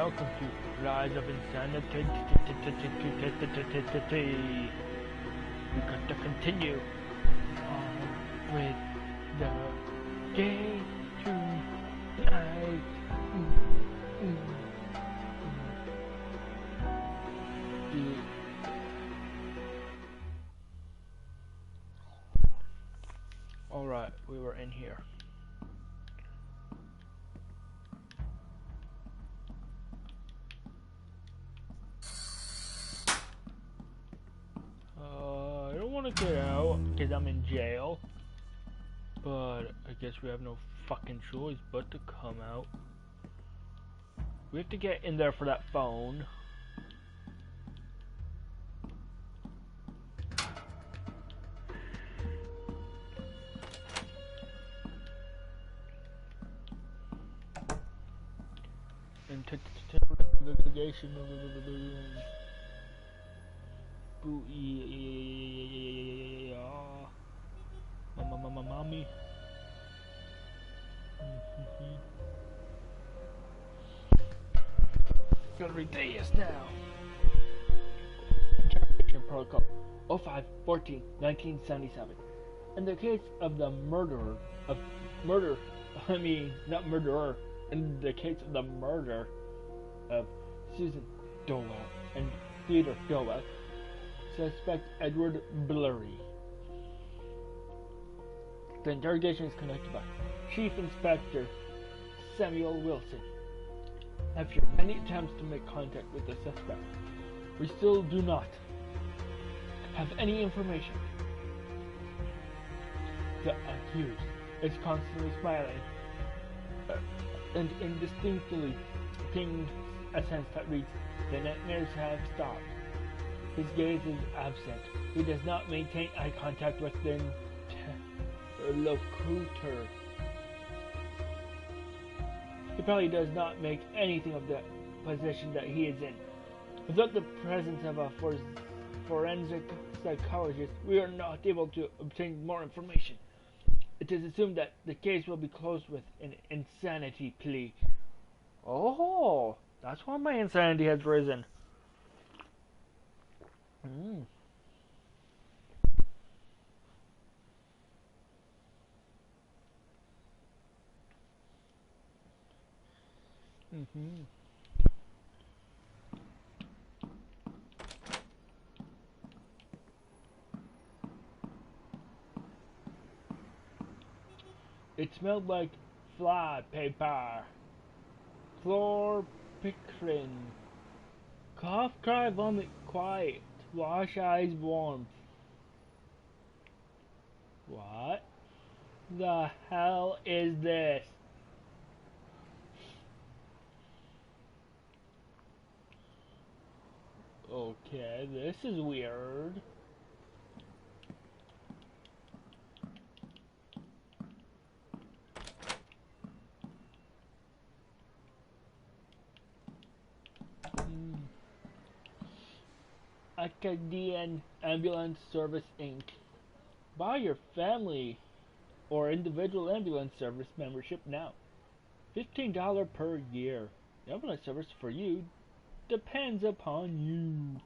welcome to Rise of Insanity. We got to continue with the day tonight. Alright, we were in here. I don't want to get out because I'm in jail, but I guess we have no fucking choice but to come out. We have to get in there for that phone. Investigation. Mommy. Gotta read this now. Interrogation protocol 05-14-1977. In the case of the not murderer, in the case of the murder of Susan Dowell and Theodore Dowell, suspect Edward Blurry. The interrogation is conducted by Chief Inspector Samuel Wilson. After many attempts to make contact with the suspect, we still do not have any information. The accused is constantly smiling and indistinctly pinged a sentence that reads, "The nightmares have stopped." His gaze is absent. He does not maintain eye contact with the locutor. He probably does not make anything of the position that he is in. Without the presence of a forensic psychologist, we are not able to obtain more information. It is assumed that the case will be closed with an insanity plea. Oh, that's why my insanity has risen. It smelled like fly paper, chlorpicrin, cough, cry, vomit, quiet, wash, eyes, warmth. What the hell is this? Okay, this is weird. Acadian Ambulance Service Inc. Buy your family or individual ambulance service membership now. $15 per year. The ambulance service for you depends upon you.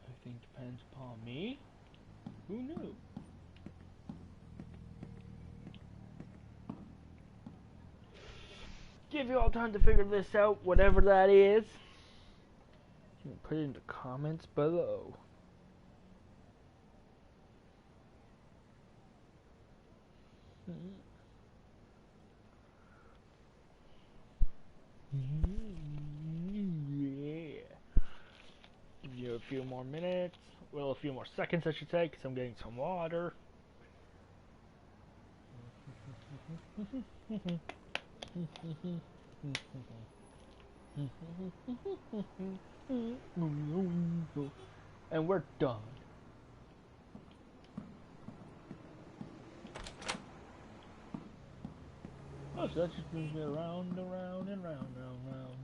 Everything depends upon me? Who knew? Give you all time to figure this out, whatever that is. You can put it in the comments below. Yeah. Give you a few more minutes. Well, a few more seconds, I should say, because I'm getting some water. And we're done. Oh, so that just brings me around, around, and round, round, round.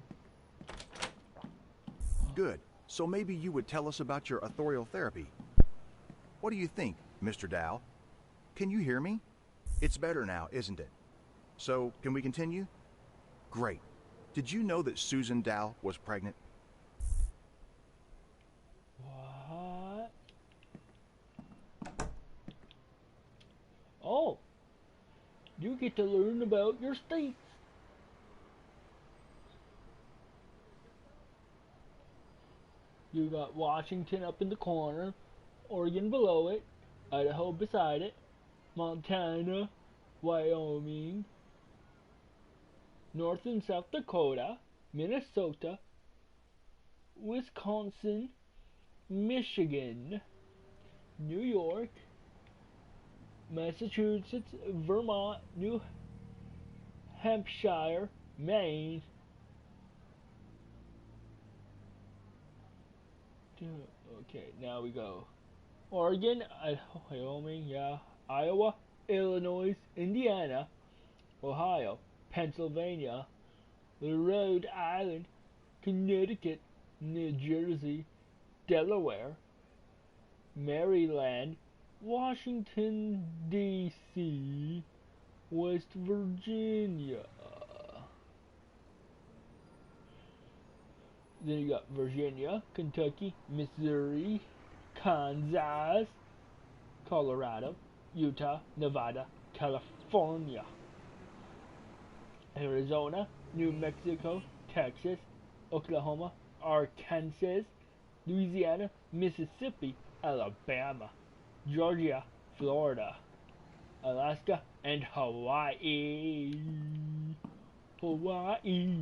Good. So maybe you would tell us about your authorial therapy. What do you think? Mr. Dow? Can you hear me? It's better now, isn't it? So, can we continue? Great. Did you know that Susan Dow was pregnant? What? Oh, you get to learn about your states. You got Washington up in the corner, Oregon below it, Idaho beside it, Montana, Wyoming, North and South Dakota, Minnesota, Wisconsin, Michigan, New York, Massachusetts, Vermont, New Hampshire, Maine. Okay, now we go. Oregon, Wyoming, yeah, Iowa, Illinois, Indiana, Ohio, Pennsylvania, Rhode Island, Connecticut, New Jersey, Delaware, Maryland, Washington, D.C., West Virginia. Then you got Virginia, Kentucky, Missouri, Kansas, Colorado, Utah, Nevada, California, Arizona, New Mexico, Texas, Oklahoma, Arkansas, Louisiana, Mississippi, Alabama, Georgia, Florida, Alaska, and Hawaii. Hawaii.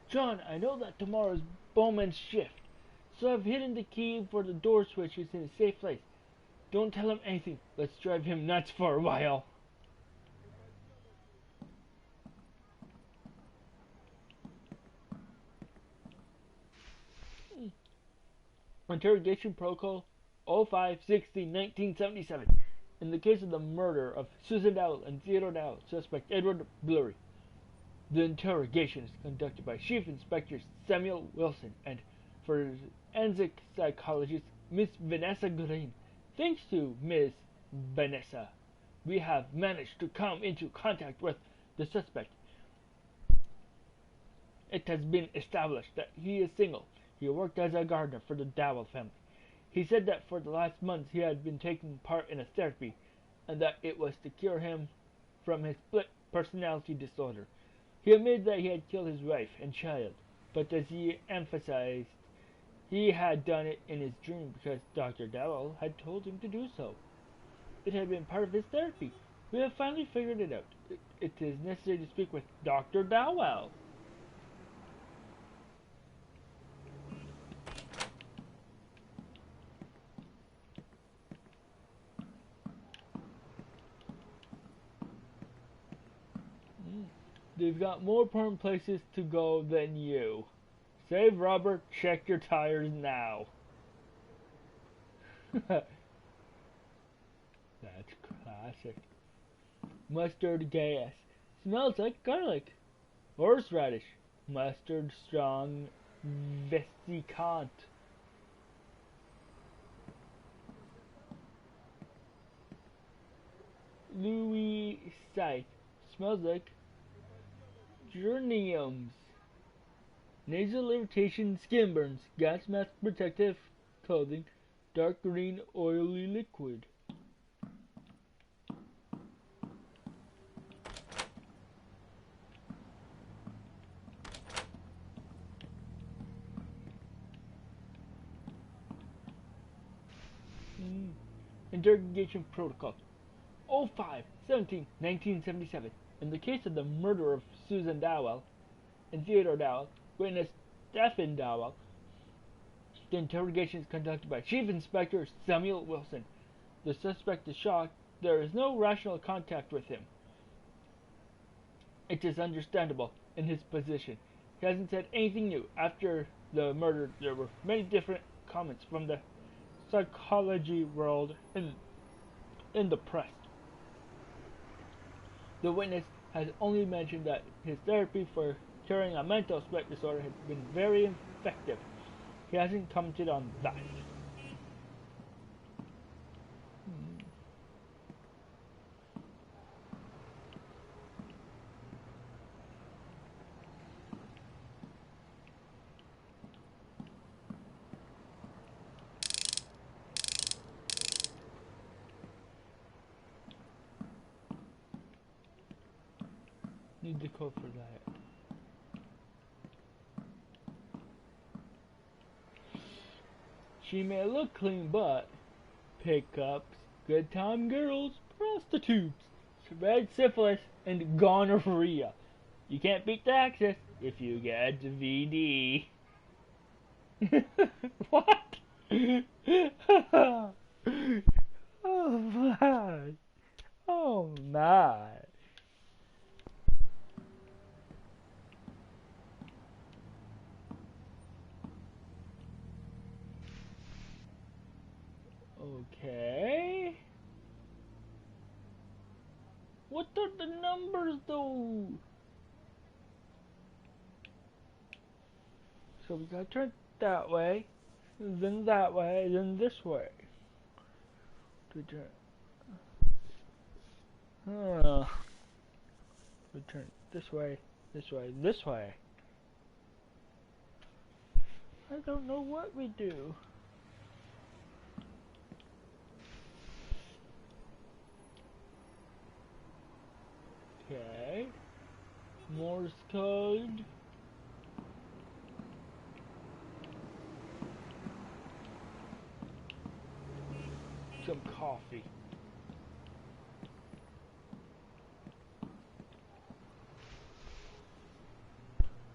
John, I know that tomorrow is Bowman's shift, so I've hidden the key for the door switches in a safe place. Don't tell him anything. Let's drive him nuts for a while. Interrogation Protocol 05-16-1977. In the case of the murder of Susan Dowell and Theodore Dowell, suspect Edward Blurry. The interrogation is conducted by Chief Inspector Samuel Wilson and forensic psychologist Miss Vanessa Green. Thanks to Miss Vanessa, we have managed to come into contact with the suspect. It has been established that he is single. He worked as a gardener for the Dowell family. He said that for the last month he had been taking part in a therapy and that it was to cure him from his split personality disorder. He admitted that he had killed his wife and child, but as he emphasized, he had done it in his dream because Dr. Dowell had told him to do so. It had been part of his therapy. We have finally figured it out. It is necessary to speak with Dr. Dowell. They've got more important places to go than you. Save rubber, check your tires now. That's classic. Mustard gas. Smells like garlic. Horseradish. Mustard strong vesicant. Louis Scythe. Smells like geraniums. Nasal irritation, skin burns, gas mask protective clothing, dark green oily liquid. Interrogation Protocol 05-17-1977. In the case of the murder of Susan Dowell and Theodore Dowell, witness Stephen Dowell, the interrogation is conducted by Chief Inspector Samuel Wilson. The suspect is shocked. There is no rational contact with him. It is understandable in his position. He hasn't said anything new. After the murder, there were many different comments from the psychology world in the press. The witness has only mentioned that his therapy for curing a mental split disorder has been very effective. He hasn't commented on that. Need the code for that. She may look clean, but pickups, good time girls, prostitutes, spread syphilis, and gonorrhea. You can't beat the access if you get VD. What? Oh my. Oh my. Okay. What are the numbers though? So we gotta turn that way, then that way, then this way. We turn. We turn this way, this way, this way. I don't know what we do. Okay. Morse code. Some coffee.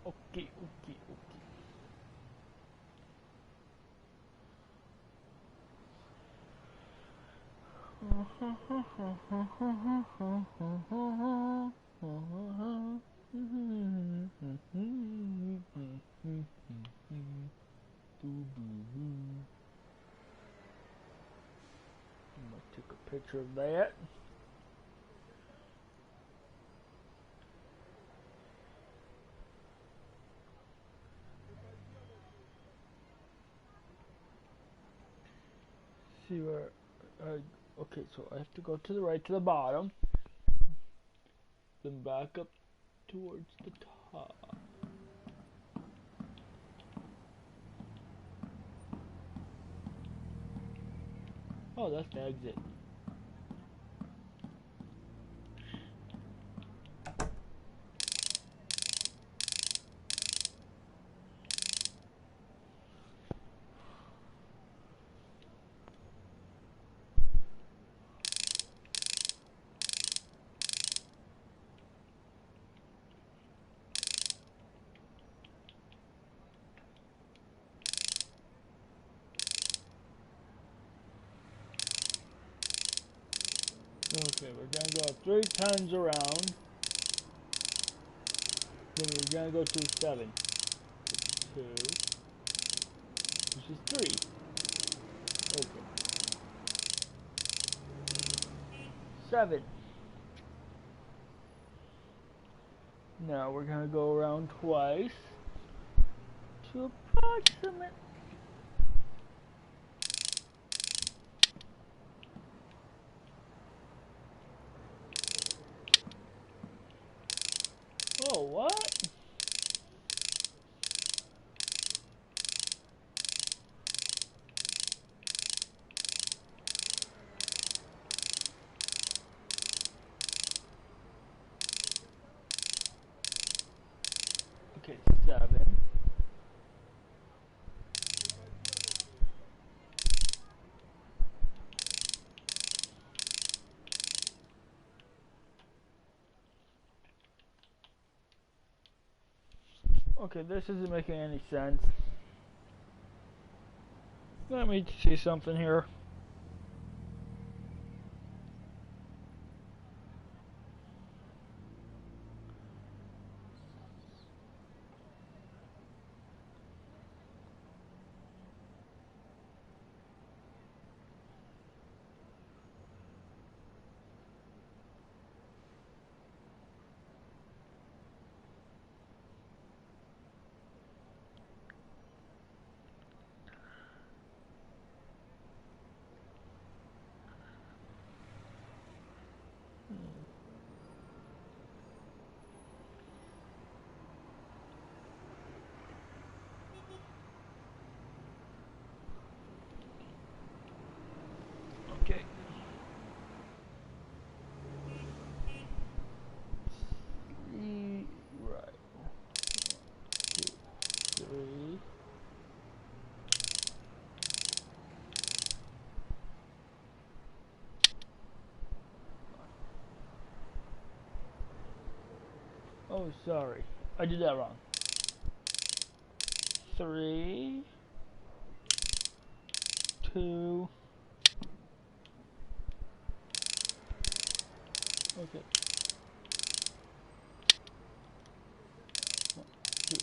Okay. I'm gonna take a picture of that. See where okay, so I have to go to the right to the bottom, then back up towards the top. Oh, that's the exit. Okay, we're gonna go 3 times around. Then we're gonna go to 7. 2. This is 3. Okay. 7. Now we're gonna go around twice to approximate. Oh, what? Okay, 7. Okay, this isn't making any sense. Let me see something here. Oh, sorry. I did that wrong. 3, 2. Okay. 1, 2.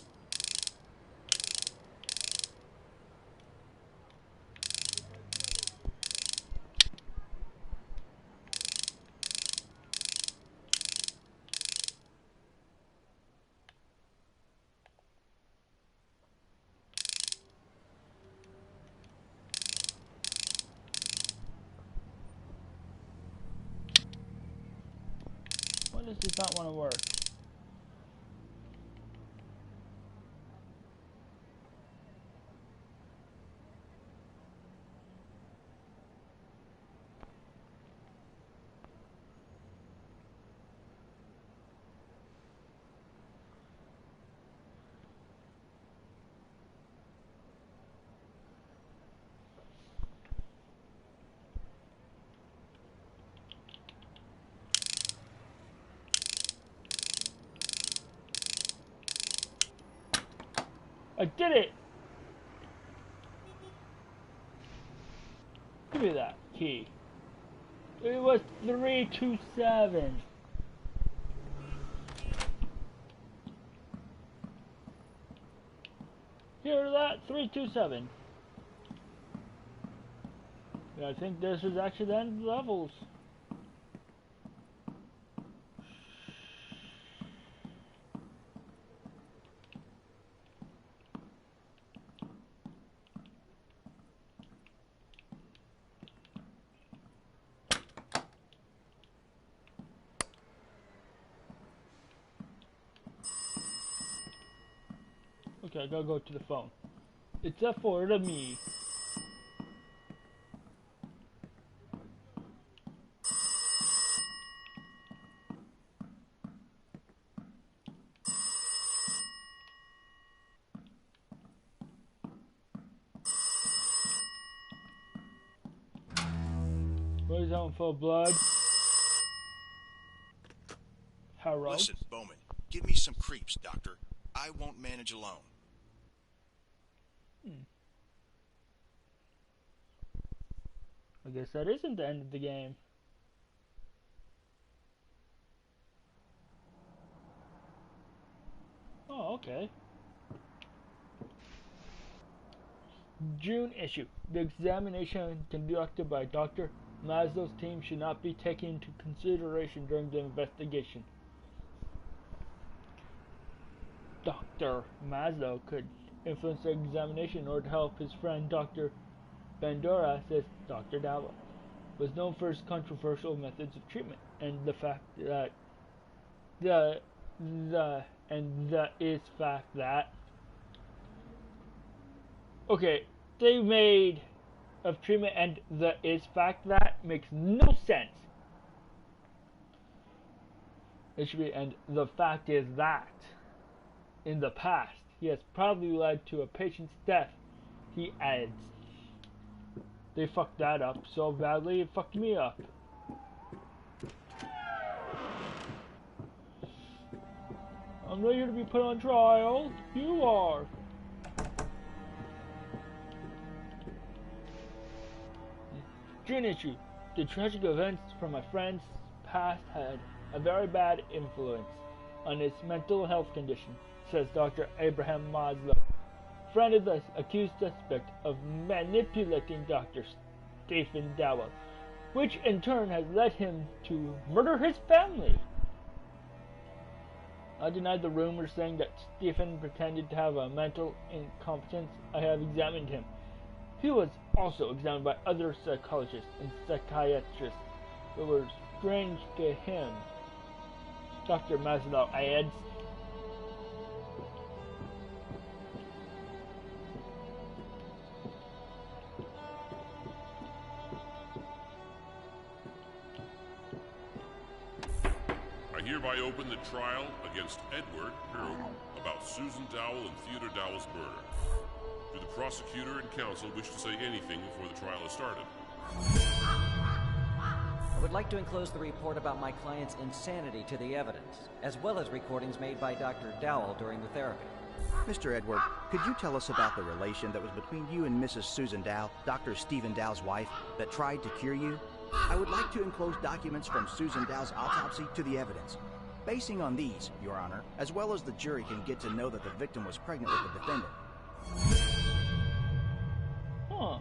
Why does this not want to work? I did it! Give me that key. It was 327. Hear that? 327. Yeah, I think this is actually the end of the levels. Okay, I gotta go to the phone. It's a for to me. Body's out full of blood. Harrow. Listen, Bowman, give me some creeps, Doctor. I won't manage alone. I guess that isn't the end of the game. Oh, okay. June issue. The examination conducted by Dr. Maslow's team should not be taken into consideration during the investigation. Dr. Maslow could influence the examination in order to help his friend Dr. Bandura, says Dr. Dowell, was known for his controversial methods of treatment and the fact that okay, they made of treatment and the is fact that makes no sense. It should be and the fact is that in the past he has probably led to a patient's death, he adds. They fucked that up so badly it fucked me up. I'm not here to be put on trial. You are. June issue. The tragic events from my friend's past had a very bad influence on his mental health condition, says Dr. Abraham Maslow, friend of the accused suspect of manipulating Dr. Stephen Dowell, which in turn has led him to murder his family. I denied the rumors saying that Stephen pretended to have a mental incompetence. I have examined him. He was also examined by other psychologists and psychiatrists who were strange to him. Dr. Maslow adds, I hereby open the trial against Edward about Susan Dowell and Theodore Dowell's murder. Do the prosecutor and counsel wish to say anything before the trial is started? would like to enclose the report about my client's insanity to the evidence, as well as recordings made by Dr. Dowell during the therapy. Mr. Edward, could you tell us about the relation that was between you and Mrs. Susan Dow, Dr. Stephen Dow's wife, that tried to cure you? I would like to enclose documents from Susan Dow's autopsy to the evidence. Basing on these, Your Honor, as well as the jury can get to know that the victim was pregnant with the defendant. Huh.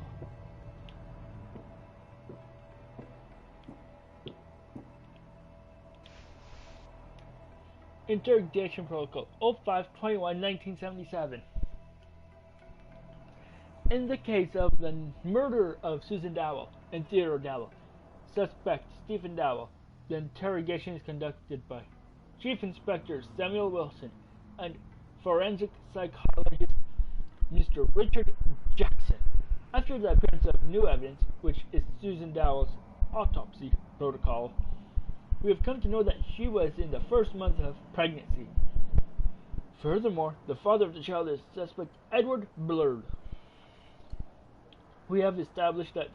Interrogation Protocol 05/21/1977. In the case of the murder of Susan Dowell and Theodore Dowell, suspect Stephen Dowell, the interrogation is conducted by Chief Inspector Samuel Wilson and forensic psychologist Mr. Richard Jackson. After the appearance of new evidence, which is Susan Dowell's autopsy protocol, we have come to know that she was in the first month of pregnancy. Furthermore, the father of the child is suspect Edward Blurred. We have established that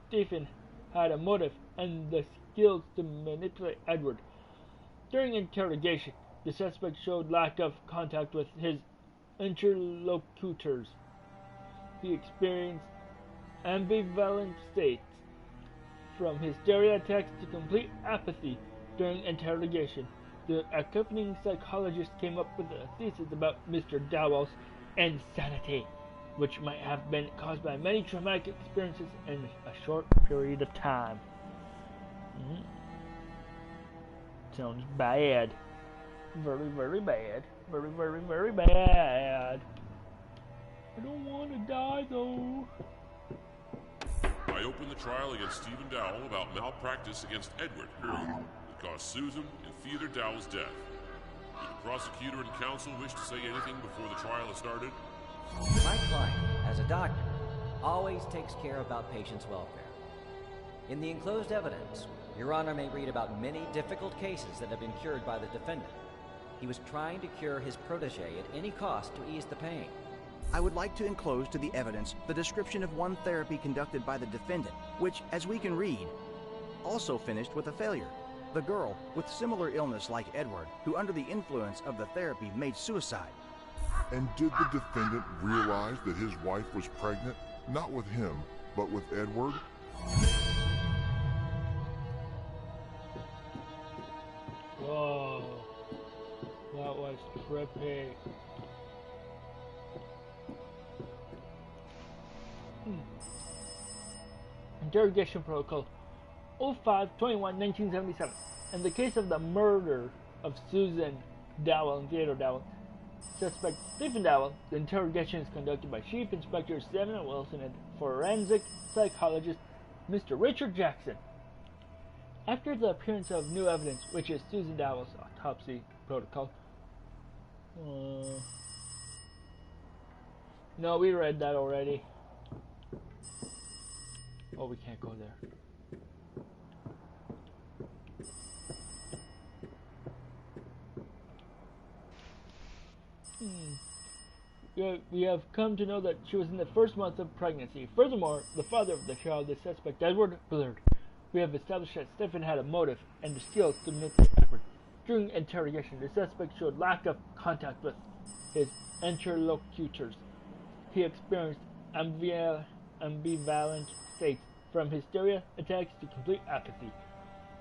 Stephen had a motive and the skills to manipulate Edward. During interrogation, the suspect showed lack of contact with his interlocutors. He experienced ambivalent states, from hysteria attacks to complete apathy during interrogation. The accompanying psychologist came up with a thesis about Mr. Dowell's insanity, which might have been caused by many traumatic experiences in a short period of time. Sounds bad. Very, very bad. Very, very, very bad. I don't want to die, though. I opened the trial against Stephen Dowell about malpractice against Edward, that caused Susan and Theodore Dowell's death. Do the prosecutor and counsel wish to say anything before the trial has started? My client, as a doctor, always takes care about patients' welfare. In the enclosed evidence, Your Honor may read about many difficult cases that have been cured by the defendant. He was trying to cure his protege at any cost to ease the pain. I would like to enclose to the evidence the description of one therapy conducted by the defendant, which, as we can read, also finished with a failure. The girl, with similar illness like Edward, who under the influence of the therapy made suicide. And did the defendant realize that his wife was pregnant, not with him, but with Edward? Whoa. That was trippy. Interrogation Protocol 05/21/1977. In the case of the murder of Susan Dowell and Theodore Dowell, suspect Stephen Dowell, the interrogation is conducted by Chief Inspector Samuel Wilson and forensic psychologist Mr. Richard Jackson. After the appearance of new evidence, which is Susan Dowell's autopsy protocol. No, we read that already. Oh, we can't go there. We have come to know that she was in the first month of pregnancy. Furthermore, the father of the child, the suspect Edward Blurred. We have established that Stephen had a motive and the skills to manipulate Edward. During interrogation, the suspect showed lack of contact with his interlocutors. He experienced ambivalent states, from hysteria attacks to complete apathy.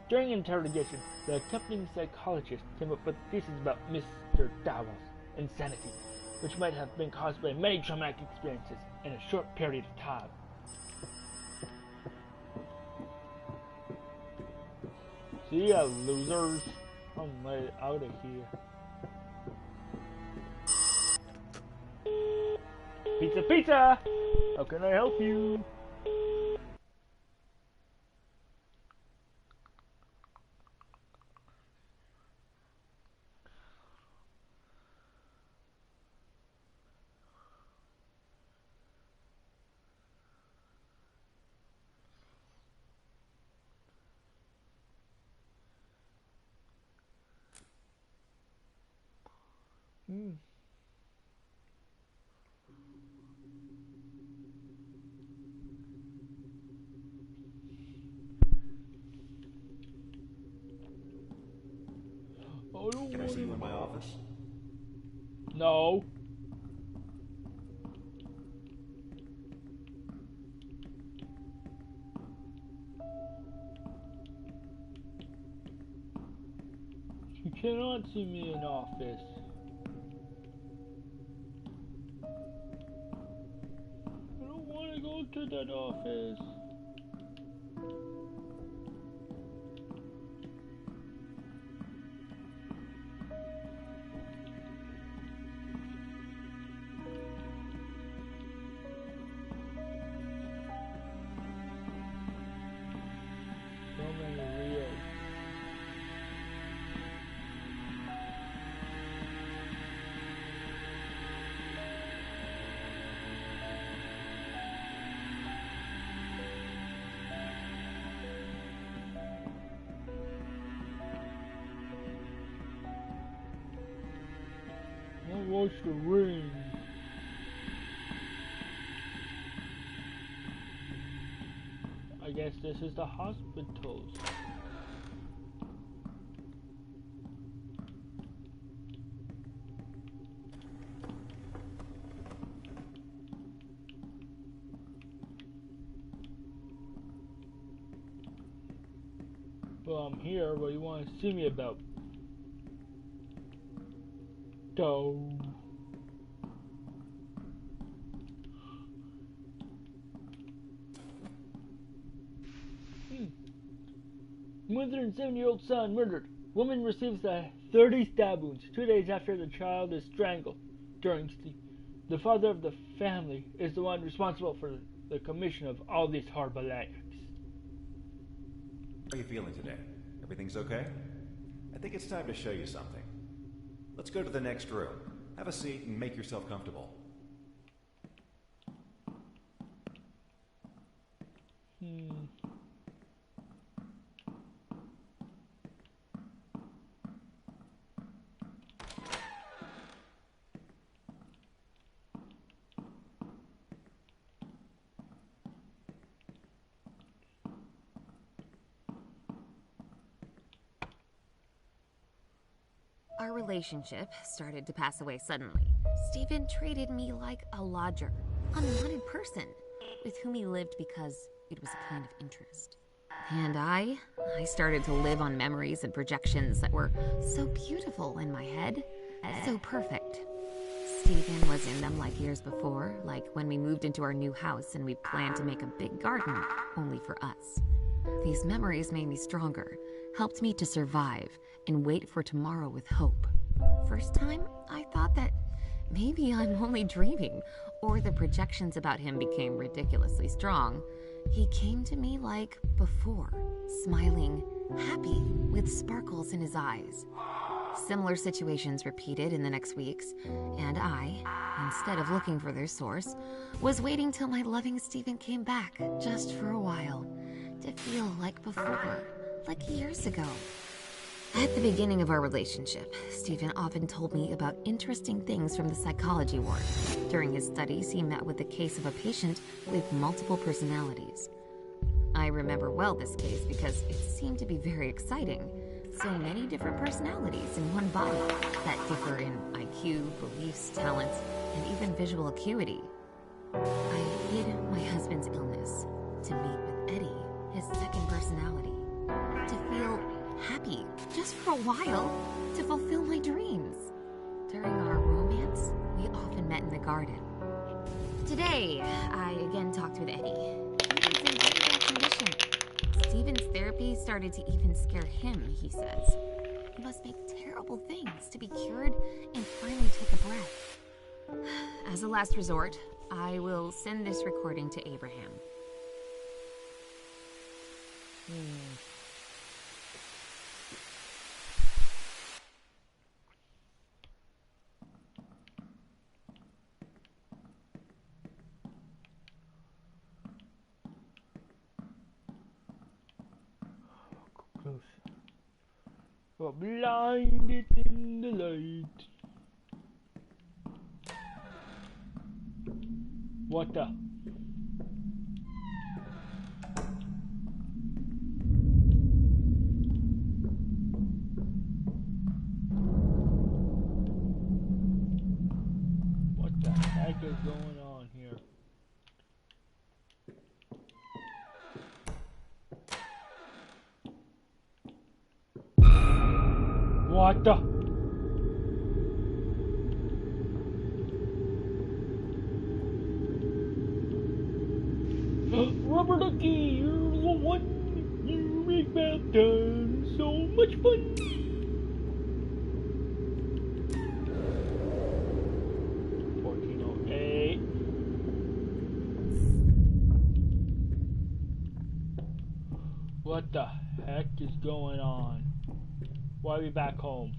During interrogation, the accompanying psychologist came up with theses about Mr. Dowell's insanity, which might have been caused by many traumatic experiences in a short period of time. See ya, losers. I'm right out of here. Pizza, pizza! How can I help you? Can I see you in my office? No. You cannot see me in office. I don't want to go to that office. So many Rios. I watch the ring. I guess this is the hospitals. Well, I'm here. What do you want to see me about? Doe. Mother and 7-year-old son murdered. Woman receives 30 stab wounds 2 days after the child is strangled during sleep. The father of the family is the one responsible for the commission of all these horrible acts. How are you feeling today? Everything's okay? I think it's time to show you something. Let's go to the next room. Have a seat and make yourself comfortable. Our relationship started to pass away suddenly. Stephen treated me like a lodger, unwanted person, with whom he lived because it was a kind of interest. And I started to live on memories and projections that were so beautiful in my head, so perfect. Stephen was in them like years before, like when we moved into our new house and we planned to make a big garden, only for us. These memories made me stronger, helped me to survive, and wait for tomorrow with hope. First time, I thought that maybe I'm only dreaming, or the projections about him became ridiculously strong. He came to me like before, smiling, happy, with sparkles in his eyes. Similar situations repeated in the next weeks, and I, instead of looking for their source, was waiting till my loving Stephen came back, just for a while, to feel like before, like years ago. At the beginning of our relationship, Stephen often told me about interesting things from the psychology ward. During his studies, he met with the case of a patient with multiple personalities. I remember well this case because it seemed to be very exciting. So many different personalities in one body that differ in IQ, beliefs, talents, and even visual acuity. I hid my husband's illness to meet with Eddie, his second personality, to feel happy just for a while, to fulfill my dreams. During our romance, we often met in the garden. Today, I again talked with Eddie. He was in very bad condition. Stephen's therapy started to even scare him, he says. He must make terrible things to be cured and finally take a breath. As a last resort, I will send this recording to Abraham. Close. Well, blinded in the light. What the? What the? Rubber ducky, you're the one. You make math done so much fun. What the heck is going on? Why are we back home?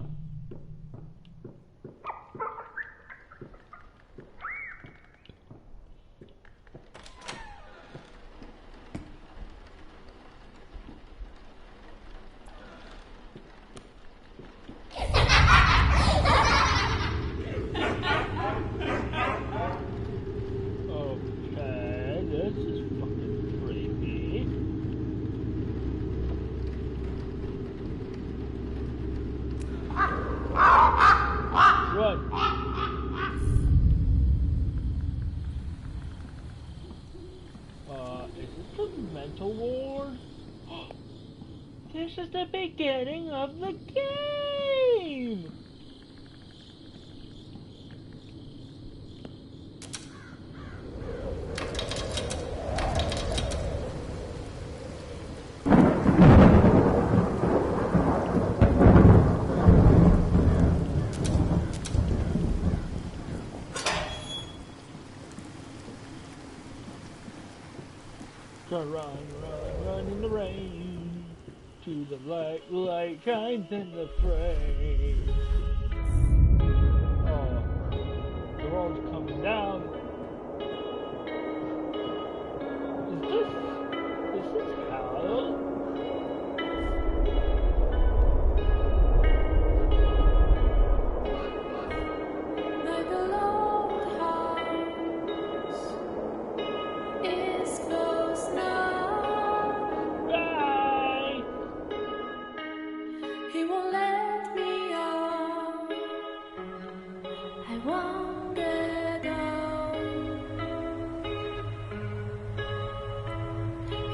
Okay, this is fucking creepy. What? Is this the mental ward? This is the beginning of the game! Run in the rain, to the light shines in the frame. Oh, the world's coming down. Is this hell?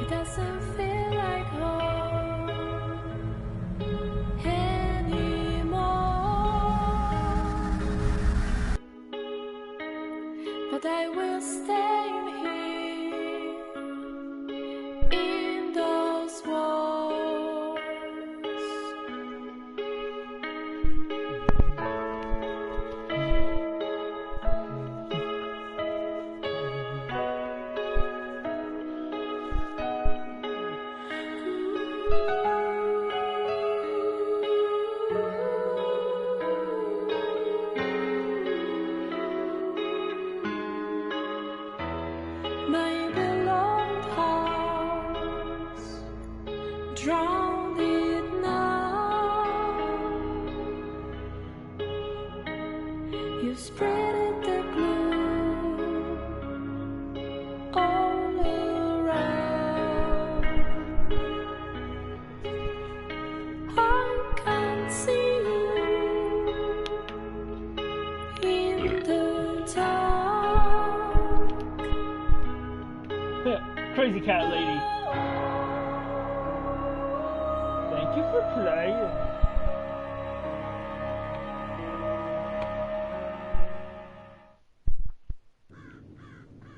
Doesn't feel like home anymore, but I will stay here in those walls. My beloved house, drown it now. You spread the gloom all around. I can't see you in the dark. Crazy cat lady. Thank you for playing.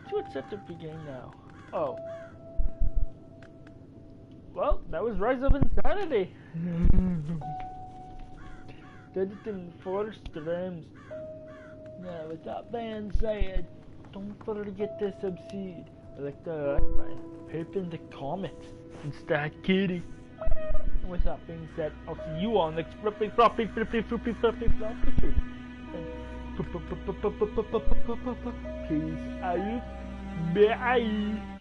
So what's set to begin now? Oh. Well, that was Rise of Insanity. Did it in 4 streams. Now, with that being said, don't forget to subscribe. Like the poop in the comments and start kidding. With that being said, I'll see you on next flippy floppy. Peace out. Bye.